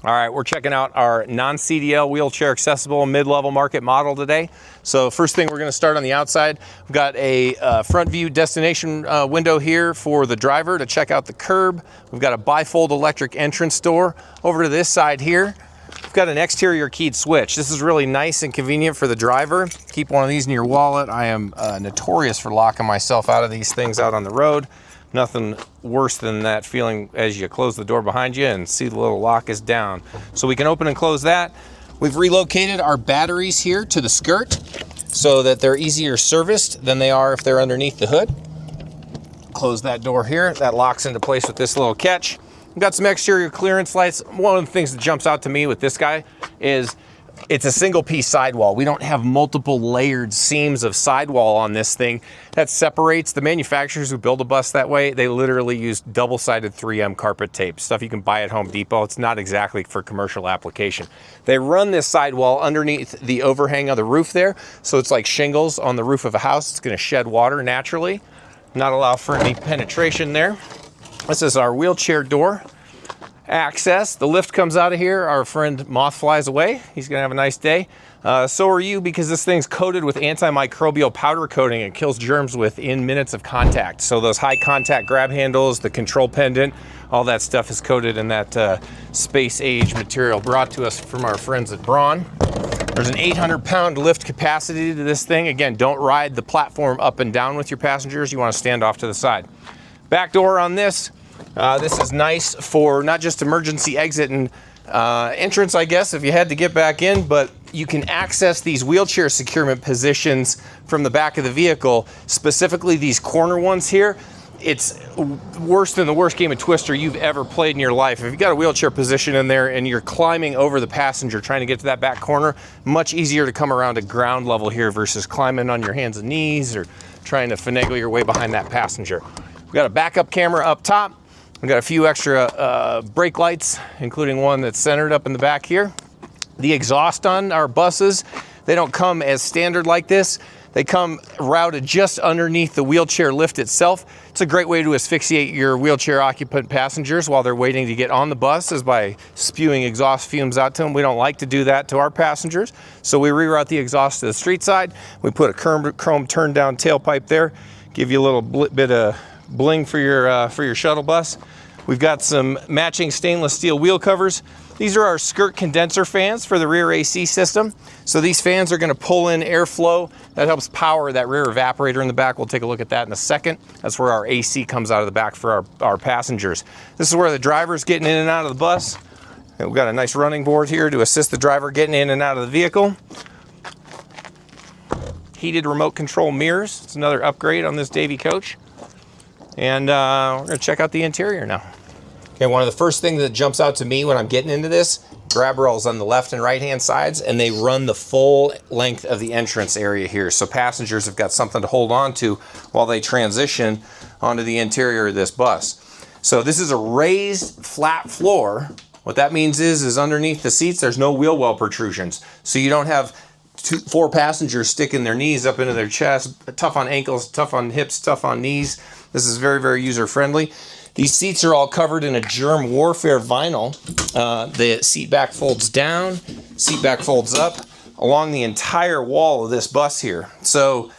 All right, we're checking out our non-CDL wheelchair accessible mid-level market model today. So first thing, we're going to start on the outside. We've got a front view destination window here for the driver to check out the curb. We've got a bifold electric entrance door. Over to this side here, we've got an exterior keyed switch. This is really nice and convenient for the driver. Keep one of these in your wallet. I am notorious for locking myself out of these things out on the road. Nothing worse than that feeling as you close the door behind you and see the little lock is down. So we can open and close that. We've relocated our batteries here to the skirt so that they're easier serviced than they are if they're underneath the hood. Close that door here. That locks into place with this little catch. We've got some exterior clearance lights. One of the things that jumps out to me with this guy is it's a single piece sidewall. We don't have multiple layered seams of sidewall on this thing. That separates the manufacturers who build a bus that way. They literally use double-sided 3M carpet tape, stuff you can buy at Home Depot. It's not exactly for commercial application. They run this sidewall underneath the overhang of the roof there, so it's like shingles on the roof of a house. It's going to shed water naturally, not allow for any penetration there. This is our wheelchair door access. The lift comes out of here. Our friend Moth flies away. He's gonna have a nice day. So are you, because this thing's coated with antimicrobial powder coating. It kills germs within minutes of contact. So those high contact grab handles, the control pendant, all that stuff is coated in that space age material brought to us from our friends at Braun. There's an 800-pound lift capacity to this thing. Again, don't ride the platform up and down with your passengers. You want to stand off to the side. Back door on this. This is nice for not just emergency exit and entrance, I guess, if you had to get back in, but you can access these wheelchair securement positions from the back of the vehicle, specifically these corner ones here. It's worse than the worst game of Twister you've ever played in your life. If you've got a wheelchair position in there and you're climbing over the passenger trying to get to that back corner, much easier to come around to ground level here versus climbing on your hands and knees or trying to finagle your way behind that passenger. We've got a backup camera up top. We've got a few extra brake lights, including one that's centered up in the back here. The exhaust on our buses, they don't come as standard like this. They come routed just underneath the wheelchair lift itself. It's a great way to asphyxiate your wheelchair occupant passengers while they're waiting to get on the bus, is by spewing exhaust fumes out to them. We don't like to do that to our passengers, so we reroute the exhaust to the street side. We put a chrome turn down tailpipe there, give you a little bit of bling for your shuttle bus. We've got some matching stainless steel wheel covers. These are our skirt condenser fans for the rear AC system. So these fans are going to pull in airflow that helps power that rear evaporator in the back. We'll take a look at that in a second. That's where our AC comes out of the back for our passengers. This is where the driver's getting in and out of the bus. And we've got a nice running board here to assist the driver getting in and out of the vehicle. Heated remote control mirrors. It's another upgrade on this Davey Coach. And we're going to check out the interior now. Okay, one of the first things that jumps out to me when I'm getting into this, grab rails on the left and right hand sides, and they run the full length of the entrance area here. So passengers have got something to hold on to while they transition onto the interior of this bus. So this is a raised flat floor. What that means is underneath the seats, there's no wheel well protrusions. So you don't have 4 passengers sticking their knees up into their chest, tough on ankles, tough on hips, tough on knees. This is very, very user-friendly. These seats are all covered in a germ warfare vinyl. The seat back folds down, seat back folds up along the entire wall of this bus here. So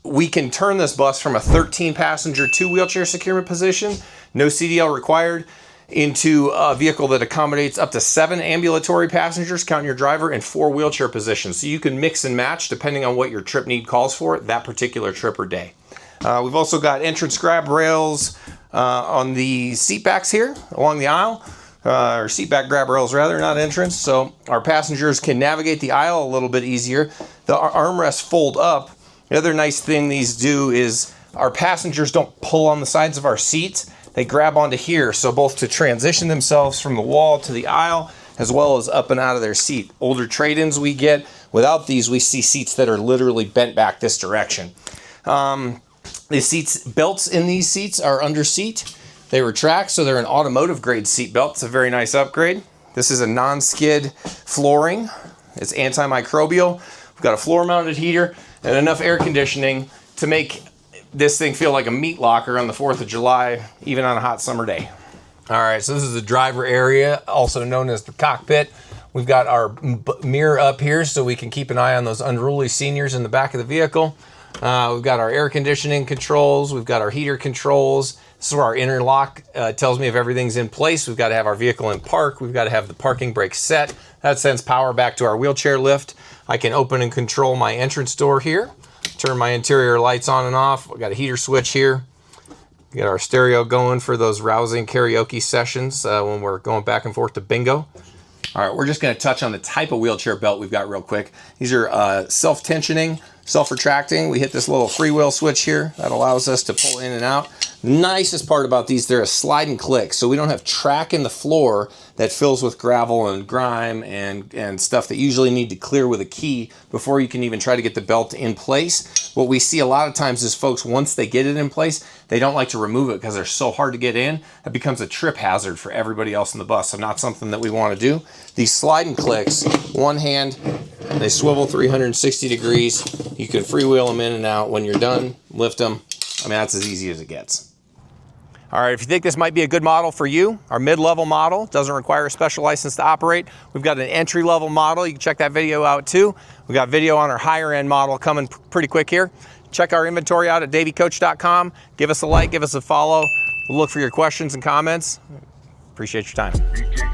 we can turn this bus from a 13-passenger 2-wheelchair securement position, no CDL required, into a vehicle that accommodates up to 7 ambulatory passengers, counting your driver, and 4 wheelchair positions. So you can mix and match depending on what your trip need calls for that particular trip or day. We've also got entrance grab rails on the seat backs here along the aisle, or seat back grab rails rather, not entrance. So our passengers can navigate the aisle a little bit easier. The armrests fold up. The other nice thing these do is our passengers don't pull on the sides of our seats. They grab onto here, so both to transition themselves from the wall to the aisle, as well as up and out of their seat. Older trade-ins we get, without these, we see seats that are literally bent back this direction. The seats, belts in these seats are under seat. They retract, so they're an automotive grade seat belt. It's a very nice upgrade. This is a non-skid flooring. It's antimicrobial. We've got a floor mounted heater and enough air conditioning to make this thing feel like a meat locker on the 4th of July, even on a hot summer day. All right, so this is the driver area, also known as the cockpit. We've got our mirror up here so we can keep an eye on those unruly seniors in the back of the vehicle. We've got our air conditioning controls. We've got our heater controls. This is where our interlock tells me if everything's in place. We've got to have our vehicle in park. We've got to have the parking brake set. That sends power back to our wheelchair lift. I can open and control my entrance door here. Turn my interior lights on and off. We've got a heater switch here. We got our stereo going for those rousing karaoke sessions when we're going back and forth to bingo. All right, we're just gonna touch on the type of wheelchair belt we've got real quick. These are self-tensioning, self-retracting. We hit this little freewheel switch here that allows us to pull in and out. Nicest part about these, they're a slide and click, so we don't have track in the floor that fills with gravel and grime and stuff that you usually need to clear with a key before you can even try to get the belt in place. What we see a lot of times is folks, once they get it in place, they don't like to remove it because they're so hard to get in. It becomes a trip hazard for everybody else in the bus, so not something that we want to do. These slide and clicks, one hand, they swivel 360 degrees. You can freewheel them in and out. When you're done, lift them. I mean, that's as easy as it gets. All right, if you think this might be a good model for you, our mid-level model doesn't require a special license to operate. We've got an entry-level model. You can check that video out too. We've got video on our higher-end model coming pretty quick here. Check our inventory out at daveycoach.com. Give us a like, give us a follow. We'll look for your questions and comments. Appreciate your time.